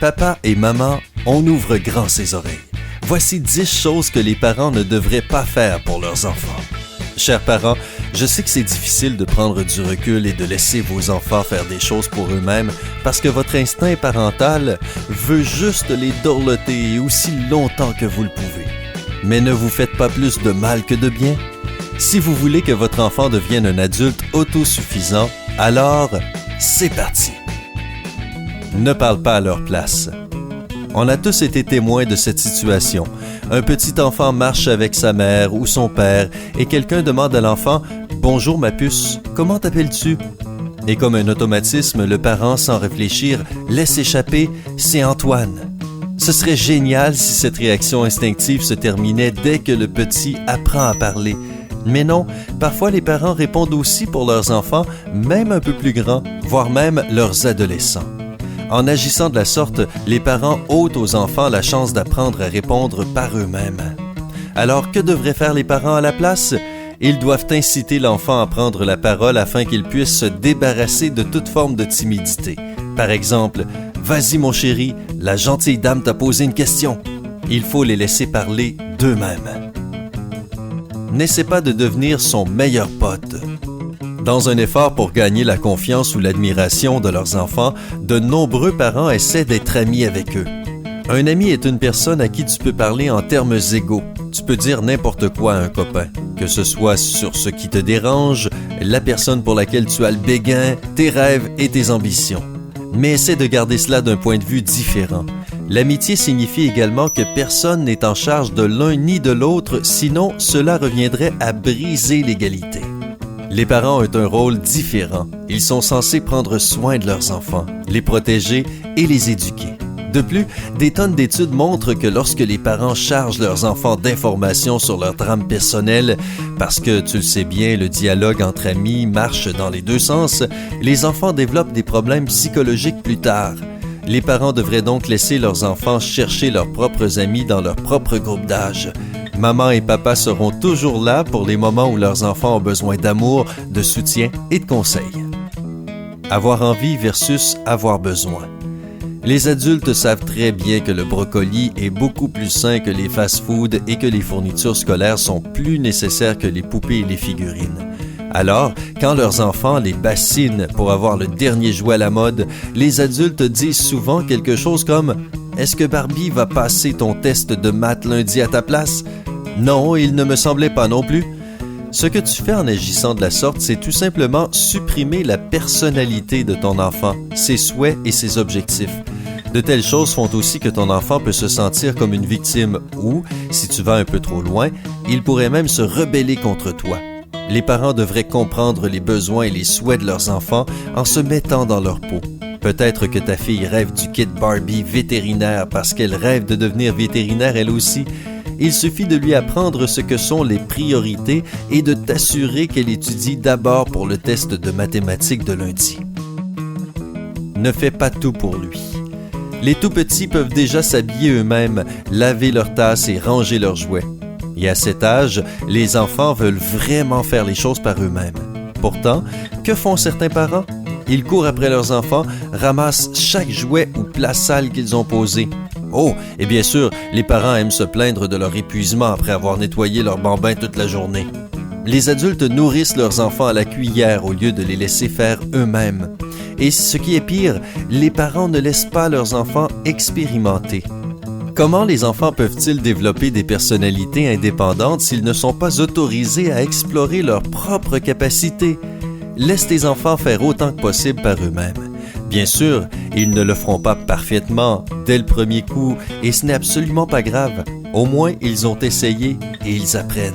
Papa et maman, on ouvre grand ses oreilles. Voici 10 choses que les parents ne devraient pas faire pour leurs enfants. Chers parents, je sais que c'est difficile de prendre du recul et de laisser vos enfants faire des choses pour eux-mêmes parce que votre instinct parental veut juste les dorloter aussi longtemps que vous le pouvez. Mais ne vous faites pas plus de mal que de bien. Si vous voulez que votre enfant devienne un adulte autosuffisant, alors c'est parti. Ne parle pas à leur place. On a tous été témoins de cette situation. Un petit enfant marche avec sa mère ou son père et quelqu'un demande à l'enfant « Bonjour ma puce, comment t'appelles-tu » Et comme un automatisme, le parent, sans réfléchir, laisse échapper « C'est Antoine ». Ce serait génial si cette réaction instinctive se terminait dès que le petit apprend à parler. Mais non, parfois les parents répondent aussi pour leurs enfants, même un peu plus grands, voire même leurs adolescents. En agissant de la sorte, les parents ôtent aux enfants la chance d'apprendre à répondre par eux-mêmes. Alors, que devraient faire les parents à la place? Ils doivent inciter l'enfant à prendre la parole afin qu'il puisse se débarrasser de toute forme de timidité. Par exemple, « Vas-y mon chéri, la gentille dame t'a posé une question. » Il faut les laisser parler d'eux-mêmes. N'essaie pas de devenir son meilleur pote. Dans un effort pour gagner la confiance ou l'admiration de leurs enfants, de nombreux parents essaient d'être amis avec eux. Un ami est une personne à qui tu peux parler en termes égaux. Tu peux dire n'importe quoi à un copain, que ce soit sur ce qui te dérange, la personne pour laquelle tu as le béguin, tes rêves et tes ambitions. Mais essaie de garder cela d'un point de vue différent. L'amitié signifie également que personne n'est en charge de l'un ni de l'autre, sinon cela reviendrait à briser l'égalité. Les parents ont un rôle différent. Ils sont censés prendre soin de leurs enfants, les protéger et les éduquer. De plus, des tonnes d'études montrent que lorsque les parents chargent leurs enfants d'informations sur leur drame personnel, parce que, tu le sais bien, le dialogue entre amis marche dans les deux sens, les enfants développent des problèmes psychologiques plus tard. Les parents devraient donc laisser leurs enfants chercher leurs propres amis dans leur propre groupe d'âge. Maman et papa seront toujours là pour les moments où leurs enfants ont besoin d'amour, de soutien et de conseils. Avoir envie versus avoir besoin. Les adultes savent très bien que le brocoli est beaucoup plus sain que les fast-foods et que les fournitures scolaires sont plus nécessaires que les poupées et les figurines. Alors, quand leurs enfants les bassinent pour avoir le dernier jouet à la mode, les adultes disent souvent quelque chose comme « Est-ce que Barbie va passer ton test de maths lundi à ta place? » Non, il ne me semblait pas non plus. Ce que tu fais en agissant de la sorte, c'est tout simplement supprimer la personnalité de ton enfant, ses souhaits et ses objectifs. De telles choses font aussi que ton enfant peut se sentir comme une victime ou, si tu vas un peu trop loin, il pourrait même se rebeller contre toi. Les parents devraient comprendre les besoins et les souhaits de leurs enfants en se mettant dans leur peau. Peut-être que ta fille rêve du kit Barbie vétérinaire parce qu'elle rêve de devenir vétérinaire elle aussi. Il suffit de lui apprendre ce que sont les priorités et de t'assurer qu'elle étudie d'abord pour le test de mathématiques de lundi. Ne fais pas tout pour lui. Les tout-petits peuvent déjà s'habiller eux-mêmes, laver leurs tasses et ranger leurs jouets. Et à cet âge, les enfants veulent vraiment faire les choses par eux-mêmes. Pourtant, que font certains parents? Ils courent après leurs enfants, ramassent chaque jouet ou plat sale qu'ils ont posé. Oh, et bien sûr, les parents aiment se plaindre de leur épuisement après avoir nettoyé leurs bambins toute la journée. Les adultes nourrissent leurs enfants à la cuillère au lieu de les laisser faire eux-mêmes. Et ce qui est pire, les parents ne laissent pas leurs enfants expérimenter. Comment les enfants peuvent-ils développer des personnalités indépendantes s'ils ne sont pas autorisés à explorer leurs propres capacités? Laisse tes enfants faire autant que possible par eux-mêmes. Bien sûr, ils ne le feront pas parfaitement dès le premier coup et ce n'est absolument pas grave. Au moins, ils ont essayé et ils apprennent.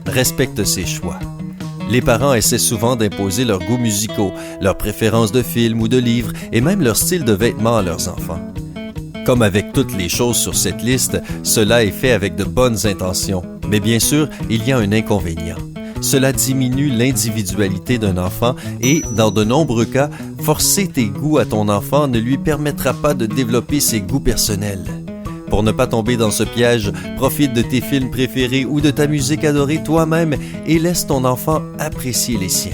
Respecte ses choix. Les parents essaient souvent d'imposer leurs goûts musicaux, leurs préférences de films ou de livres et même leur style de vêtements à leurs enfants. Comme avec toutes les choses sur cette liste, cela est fait avec de bonnes intentions. Mais bien sûr, il y a un inconvénient. Cela diminue l'individualité d'un enfant et, dans de nombreux cas, forcer tes goûts à ton enfant ne lui permettra pas de développer ses goûts personnels. Pour ne pas tomber dans ce piège, profite de tes films préférés ou de ta musique adorée toi-même et laisse ton enfant apprécier les siens.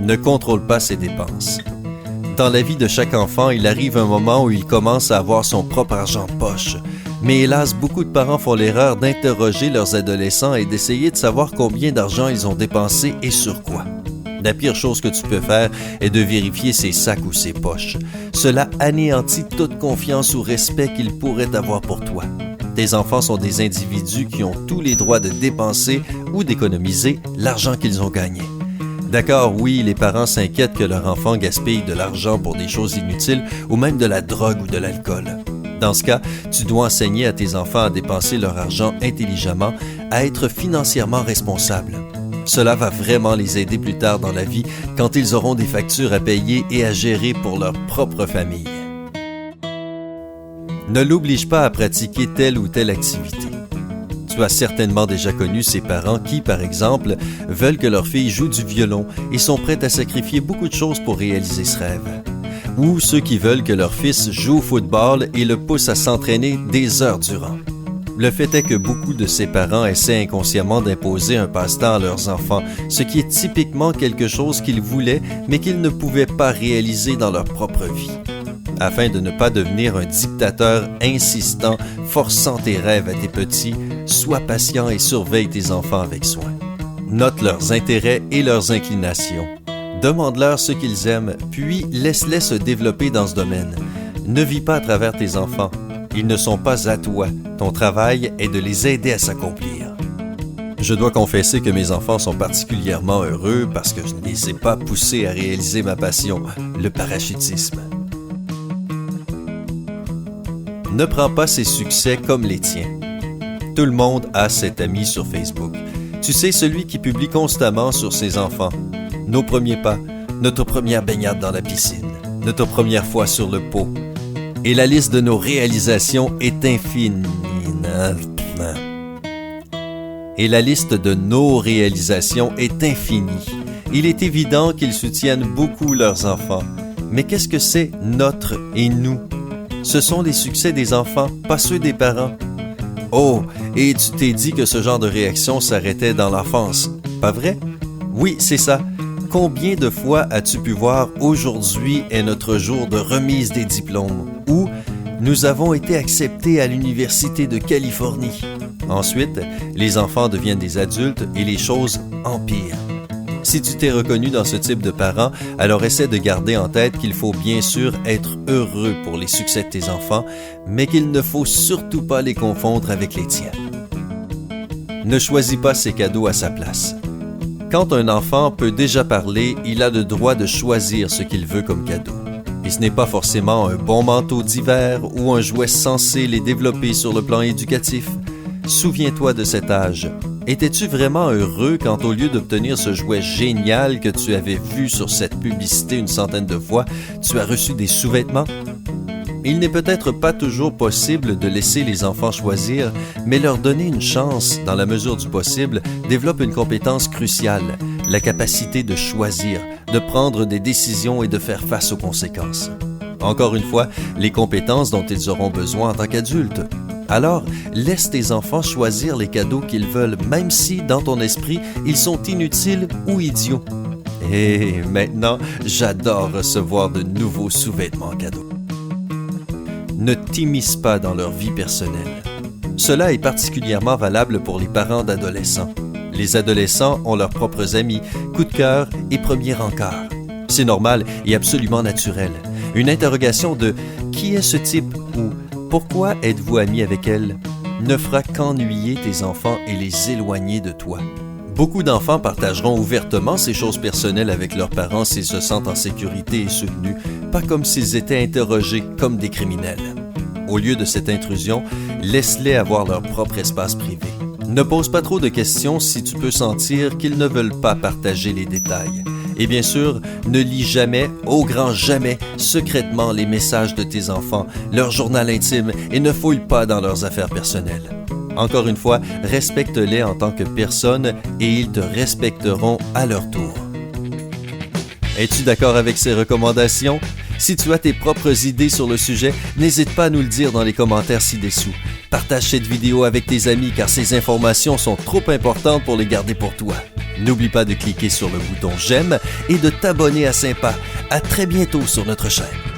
Ne contrôle pas ses dépenses. Dans la vie de chaque enfant, il arrive un moment où il commence à avoir son propre argent de poche. Mais hélas, beaucoup de parents font l'erreur d'interroger leurs adolescents et d'essayer de savoir combien d'argent ils ont dépensé et sur quoi. La pire chose que tu peux faire est de vérifier ses sacs ou ses poches. Cela anéantit toute confiance ou respect qu'ils pourraient avoir pour toi. Tes enfants sont des individus qui ont tous les droits de dépenser ou d'économiser l'argent qu'ils ont gagné. D'accord, oui, les parents s'inquiètent que leur enfant gaspille de l'argent pour des choses inutiles ou même de la drogue ou de l'alcool. Dans ce cas, tu dois enseigner à tes enfants à dépenser leur argent intelligemment, à être financièrement responsables. Cela va vraiment les aider plus tard dans la vie quand ils auront des factures à payer et à gérer pour leur propre famille. Ne l'oblige pas à pratiquer telle ou telle activité. Tu as certainement déjà connu ces parents qui, par exemple, veulent que leur fille joue du violon et sont prêts à sacrifier beaucoup de choses pour réaliser ce rêve. Ou ceux qui veulent que leur fils joue au football et le poussent à s'entraîner des heures durant. Le fait est que beaucoup de ces parents essaient inconsciemment d'imposer un passe-temps à leurs enfants, ce qui est typiquement quelque chose qu'ils voulaient, mais qu'ils ne pouvaient pas réaliser dans leur propre vie. Afin de ne pas devenir un dictateur insistant, forçant tes rêves à tes petits, sois patient et surveille tes enfants avec soin. Note leurs intérêts et leurs inclinations. Demande-leur ce qu'ils aiment, puis laisse-les se développer dans ce domaine. Ne vis pas à travers tes enfants. Ils ne sont pas à toi. Ton travail est de les aider à s'accomplir. Je dois confesser que mes enfants sont particulièrement heureux parce que je ne les ai pas poussés à réaliser ma passion, le parachutisme. Ne prends pas ses succès comme les tiens. Tout le monde a cet ami sur Facebook. Tu sais, celui qui publie constamment sur ses enfants. Nos premiers pas, notre première baignade dans la piscine, notre première fois sur le pot. Et la liste de nos réalisations est infinie. Il est évident qu'ils soutiennent beaucoup leurs enfants. Mais qu'est-ce que c'est notre et nous? Ce sont les succès des enfants, pas ceux des parents. Oh, et tu t'es dit que ce genre de réaction s'arrêtait dans l'enfance, pas vrai? Oui, c'est ça. Combien de fois as-tu pu voir « Aujourd'hui est notre jour de remise des diplômes » ou « Nous avons été acceptés à l'Université de Californie ». Ensuite, les enfants deviennent des adultes et les choses empirent. Si tu t'es reconnu dans ce type de parent, alors essaie de garder en tête qu'il faut bien sûr être heureux pour les succès de tes enfants, mais qu'il ne faut surtout pas les confondre avec les tiens. Ne choisis pas ses cadeaux à sa place. Quand un enfant peut déjà parler, il a le droit de choisir ce qu'il veut comme cadeau. Et ce n'est pas forcément un bon manteau d'hiver ou un jouet censé les développer sur le plan éducatif. Souviens-toi de cet âge. Étais-tu vraiment heureux quand au lieu d'obtenir ce jouet génial que tu avais vu sur cette publicité une centaine de fois, tu as reçu des sous-vêtements? Il n'est peut-être pas toujours possible de laisser les enfants choisir, mais leur donner une chance, dans la mesure du possible, développe une compétence cruciale, la capacité de choisir, de prendre des décisions et de faire face aux conséquences. Encore une fois, les compétences dont ils auront besoin en tant qu'adultes. Alors, laisse tes enfants choisir les cadeaux qu'ils veulent, même si, dans ton esprit, ils sont inutiles ou idiots. Et maintenant, j'adore recevoir de nouveaux sous-vêtements cadeaux. Ne t'immisce pas dans leur vie personnelle. Cela est particulièrement valable pour les parents d'adolescents. Les adolescents ont leurs propres amis, coups de cœur et premiers rencarts. C'est normal et absolument naturel. Une interrogation de « Qui est ce type ?» ou « Pourquoi êtes-vous ami avec elle ?» ne fera qu'ennuyer tes enfants et les éloigner de toi. Beaucoup d'enfants partageront ouvertement ces choses personnelles avec leurs parents s'ils se sentent en sécurité et soutenus, pas comme s'ils étaient interrogés comme des criminels. Au lieu de cette intrusion, laisse-les avoir leur propre espace privé. Ne pose pas trop de questions si tu peux sentir qu'ils ne veulent pas partager les détails. Et bien sûr, ne lis jamais, au grand jamais, secrètement les messages de tes enfants, leur journal intime et ne fouille pas dans leurs affaires personnelles. Encore une fois, respecte-les en tant que personne et ils te respecteront à leur tour. Es-tu d'accord avec ces recommandations? Si tu as tes propres idées sur le sujet, n'hésite pas à nous le dire dans les commentaires ci-dessous. Partage cette vidéo avec tes amis car ces informations sont trop importantes pour les garder pour toi. N'oublie pas de cliquer sur le bouton j'aime et de t'abonner à Sympa. À très bientôt sur notre chaîne.